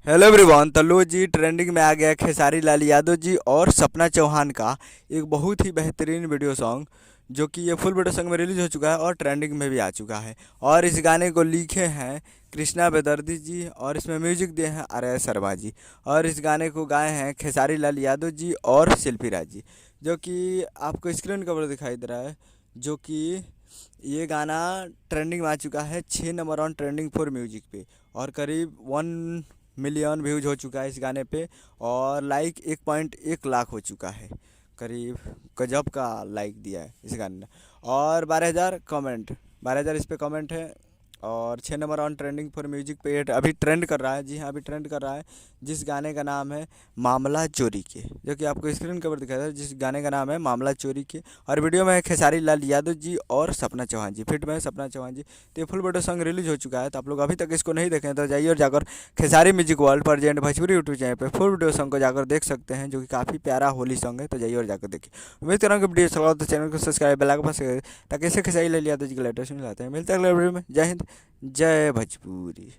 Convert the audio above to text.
Hello everyone. तो लो जी, trending में आ गया खेसारी लाल यादव जी और सपना चौहान का एक बहुत ही बेहतरीन वीडियो सॉन्ग, जो कि ये फुल वीडियो सॉन्ग में रिलीज हो चुका है और ट्रेंडिंग में भी आ चुका है। और इस गाने को लिखे हैं कृष्णा बेदर्दी जी और इसमें म्यूजिक दिए हैं अरय शर्मा जी। और इस गाने को गाए हैं खेसारी लाल यादव जी और शिल्पी राज जी, जो कि आपको स्क्रीन कवर दिखाई दे रहा है। जो कि ये गाना ट्रेंडिंग में आ चुका है 6 number on trending for music पे। और करीब 1 मिलियन व्यूज हो चुका है इस गाने पे। और लाइक 1.1 लाख हो चुका है करीब। गजब का लाइक दिया है इस गाने ने। और 12,000 इस पे कमेंट है। और 6 number on trending for music पे ये अभी ट्रेंड कर रहा है। जी हाँ, अभी ट्रेंड कर रहा है। जिस गाने का नाम है मामला चोरी के, जो कि आपको स्क्रीन कवर दिखाया था। जिस गाने का नाम है मामला चोरी के। और वीडियो में है खेसारी लाल यादव जी और सपना चौहान जी, फिट में है सपना चौहान जी। तो ये फुल वीडियो सॉन्ग रिलीज हो चुका है। तो आप लोग अभी तक इसको नहीं देखें तो जाइए और जाकर खेसारी म्यूजिक वर्ल्ड पर जेंट भोजपुरी यूट्यूब चैनल पे फुल वीडियो सॉन्ग को जाकर देख सकते हैं, जो कि काफ़ी प्यारा होली सॉन्ग है। तो जाइए और जाकर देखिए। उम्मीद कर रहा हूँ कि वीडियो अच्छा लगा तो चैनल को सब्सक्राइब बेल आइकन पर ताकि इसे खेसारी लाल यादव जी के लेटेस्ट मिल जाते हैं। मिलते हैं अगले वीडियो में। जय हिंद, जय भोजपुरी।